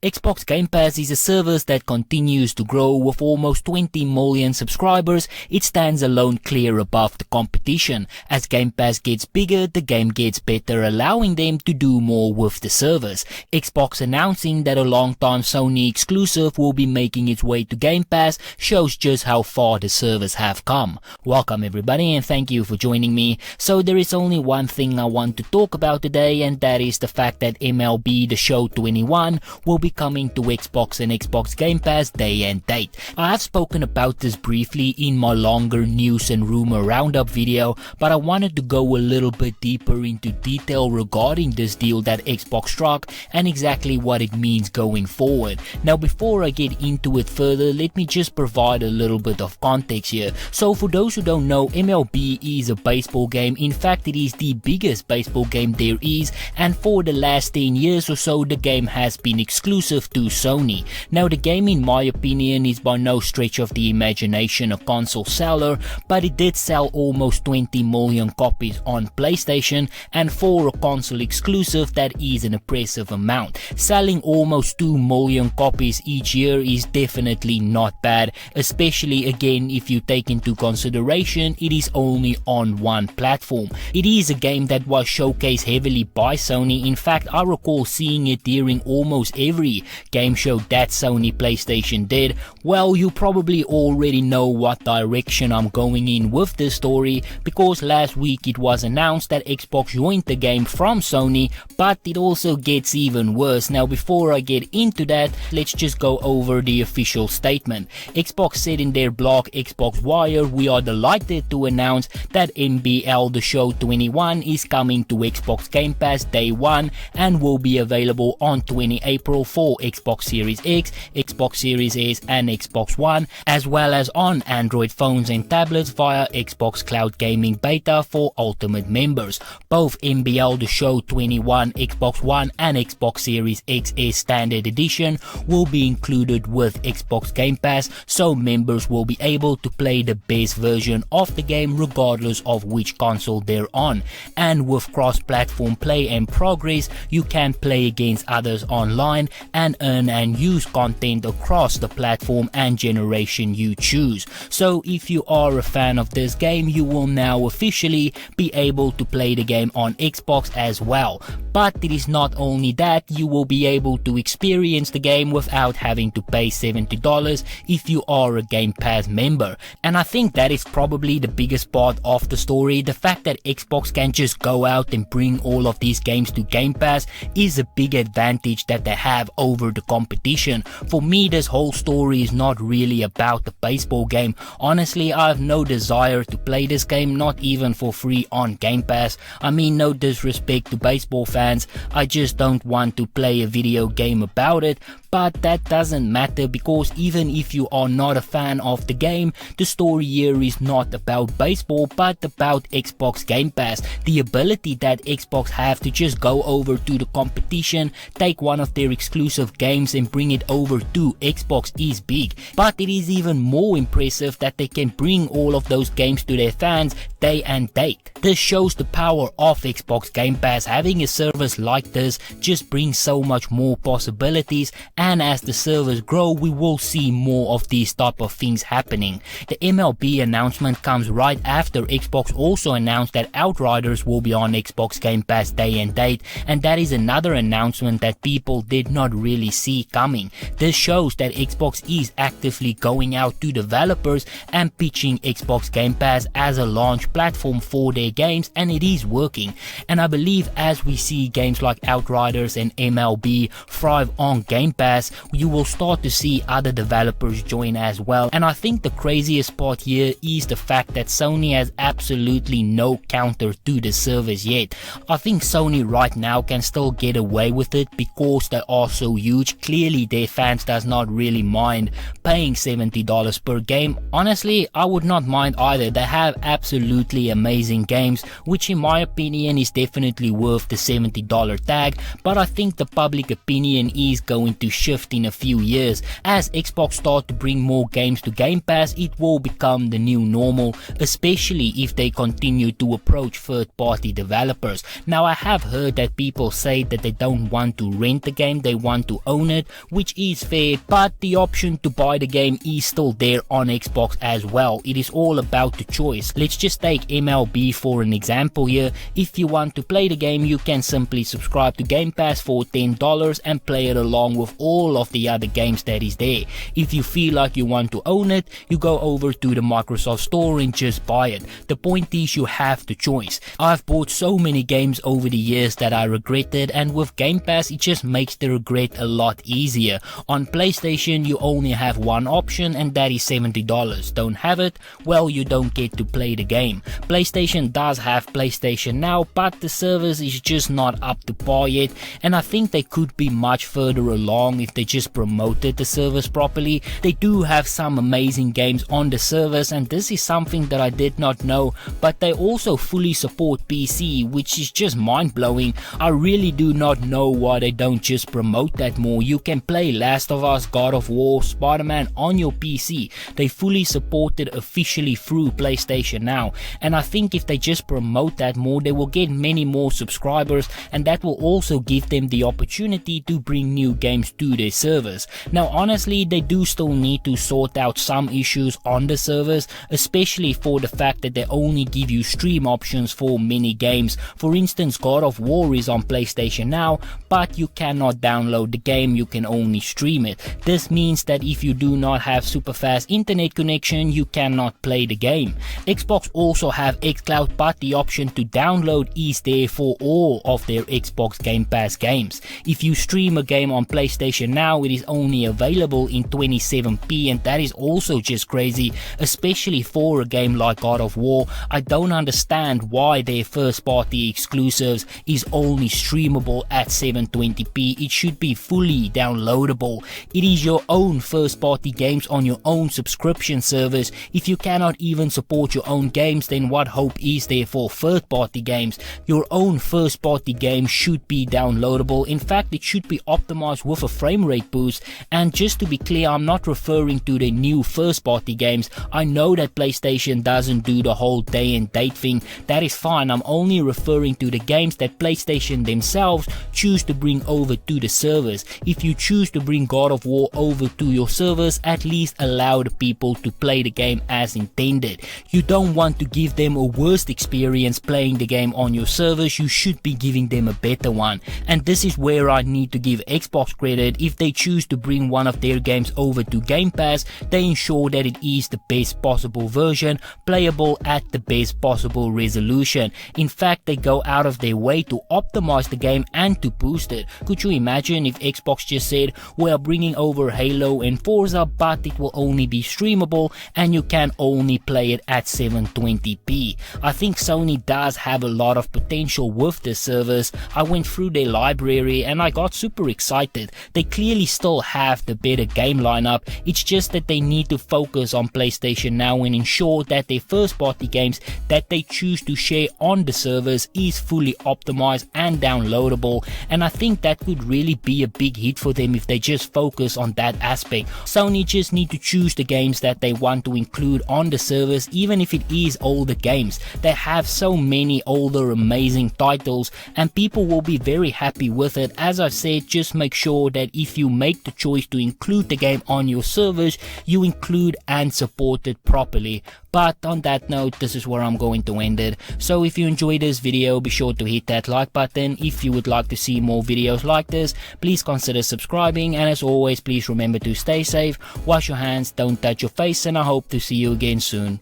Xbox Game Pass is a service that continues to grow with almost 20 million subscribers. It stands alone clear above the competition. As Game Pass gets bigger, the game gets better, allowing them to do more with the service. Xbox announcing that a long-time Sony exclusive will be making its way to Game Pass shows just how far the service have come. Welcome everybody and thank you for joining me. So there is only one thing I want to talk about today, and that is the fact that MLB The Show 21 will be coming to Xbox and Xbox Game Pass day and date. I have spoken about this briefly in my longer news and rumor roundup video, but I wanted to go a little bit deeper into detail regarding this deal that Xbox struck and exactly what it means going forward. Now before I get into it further, let me just provide a little bit of context here. So for those who don't know, MLB is a baseball game. In fact, it is the biggest baseball game there is, and for the last 10 years or so the game has been exclusive to Sony. Now the game, in my opinion, is by no stretch of the imagination a console seller, but it did sell almost 20 million copies on PlayStation, and for a console exclusive that is an impressive amount. Selling almost 2 million copies each year is definitely not bad, especially again if you take into consideration it is only on one platform. It is a game that was showcased heavily by Sony. In fact, I recall seeing it during almost every game show that Sony PlayStation did. Well, you probably already know what direction I'm going in with this story, because last week it was announced that Xbox joined the game from Sony, but it also gets even worse. Now before I get into that, let's just go over the official statement. Xbox said in their blog Xbox Wire, "We are delighted to announce that MLB The Show 21 is coming to Xbox Game Pass day 1 and will be available on 20 April for Xbox Series X, Xbox Series S and Xbox One, as well as on Android phones and tablets via Xbox Cloud Gaming Beta for Ultimate members. Both MLB The Show 21 Xbox One and Xbox Series XS Standard Edition will be included with Xbox Game Pass, so members will be able to play the best version of the game regardless of which console they're on. And with cross-platform play and progress, you can play against others online and earn and use content across the platform and generation you choose. So if you are a fan of this game, you will now officially be able to play the game on Xbox as well. But it is not only that, you will be able to experience the game without having to pay $70 if you are a Game Pass member. And I think that is probably the biggest part of the story. The fact that Xbox can just go out and bring all of these games to Game Pass is a big advantage that they have over the competition. For me, this whole story is not really about the baseball game. Honestly, I have no desire to play this game, not even for free on Game Pass. I mean, no disrespect to baseball fans, I just don't want to play a video game about it. But that doesn't matter, because even if you are not a fan of the game, the story here is not about baseball but about Xbox Game Pass. The ability that Xbox have to just go over to the competition, take one of their exclusive games and bring it over to Xbox is big. But it is even more impressive that they can bring all of those games to their fans day and date. This shows the power of Xbox Game Pass. Having a service like this just brings so much more possibilities, and as the servers grow, we will see more of these type of things happening. The MLB announcement comes right after Xbox also announced that Outriders will be on Xbox Game Pass day and date, and that is another announcement that people did not really see coming. This shows that Xbox is actively going out to developers and pitching Xbox Game Pass as a launch platform for their games, and it is working. And I believe as we see games like Outriders and MLB thrive on Game Pass, you will start to see other developers join as well. And I think the craziest part here is the fact that Sony has absolutely no counter to the service yet. I think Sony right now can still get away with it because they are so huge. Clearly their fans does not really mind paying $70 per game. Honestly, I would not mind either. They have absolutely amazing games, which in my opinion is definitely worth the $70 tag, but I think the public opinion is going to shift in a few years. As Xbox start to bring more games to Game Pass, it will become the new normal, especially if they continue to approach third-party developers. Now I have heard that people say that they don't want to rent the game, they want want to own it, which is fair, but the option to buy the game is still there on Xbox as well. It is all about the choice. Let's just take MLB for an example here. If you want to play the game, you can simply subscribe to Game Pass for $10 and play it along with all of the other games that is there. If you feel like you want to own it, you go over to the Microsoft Store and just buy it. The point is you have the choice. I've bought so many games over the years that I regretted, and with Game Pass it just makes the regret a lot easier. On PlayStation you only have one option, and that is $70. Don't have it? Well, you don't get to play the game. PlayStation does have PlayStation Now, but the service is just not up to par yet, and I think they could be much further along if they just promoted the service properly. They do have some amazing games on the service, and this is something that I did not know, but they also fully support PC, which is just mind-blowing. I really do not know why they don't just promote that more. You can play Last of Us, God of War, Spider-Man on your PC. They fully support it officially through PlayStation Now, and I think if they just promote that more, they will get many more subscribers, and that will also give them the opportunity to bring new games to their servers. Now honestly, they do still need to sort out some issues on the servers, especially for the fact that they only give you stream options for many games. For instance, God of War is on PlayStation Now, but you cannot download the game, you can only stream it. This means that if you do not have super fast internet connection, you cannot play the game. Xbox also have xCloud, but the option to download is there for all of their Xbox Game Pass games. If you stream a game on PlayStation Now, it is only available in 27p, and that is also just crazy, especially for a game like God of War. I don't understand why their first party exclusives is only streamable at 720p. It should be fully downloadable. It is your own first party games on your own subscription service. If you cannot even support your own games, then what hope is there for third party games? Your own first party game should be downloadable. In fact, it should be optimized with a frame rate boost. And just to be clear, I'm not referring to the new first party games. I know that PlayStation doesn't do the whole day and date thing. That is fine. I'm only referring to the games that PlayStation themselves choose to bring over to the servers. If you choose to bring God of War over to your servers, at least allow the people to play the game as intended. You don't want to give them a worse experience playing the game on your servers. You should be giving them a better one. And this is where I need to give Xbox credit. If they choose to bring one of their games over to Game Pass, they ensure that it is the best possible version, playable at the best possible resolution. In fact, they go out of their way to optimize the game and to boost it. Could you imagine if Xbox just said, we are bringing over Halo and Forza, but it will only be streamable and you can only play it at 720p. I think Sony does have a lot of potential with this service. I went through their library and I got super excited. They clearly still have the better game lineup. It's just that they need to focus on PlayStation Now and ensure that their first party games that they choose to share on the servers is fully optimized and downloadable, and I think that could really be a big hit for them if they just focus on that aspect. Sony just need to choose the games that they want to include on the servers, even if it is older games. They have so many older amazing titles and people will be very happy with it. As I said, just make sure that if you make the choice to include the game on your servers, you include and support it properly. But on that note, this is where I'm going to end it. So if you enjoyed this video, be sure to hit that like button. If you would like to see more videos like this, please consider subscribing, and as always, please remember to stay safe, wash your hands, don't touch your face, and I hope to see you again soon.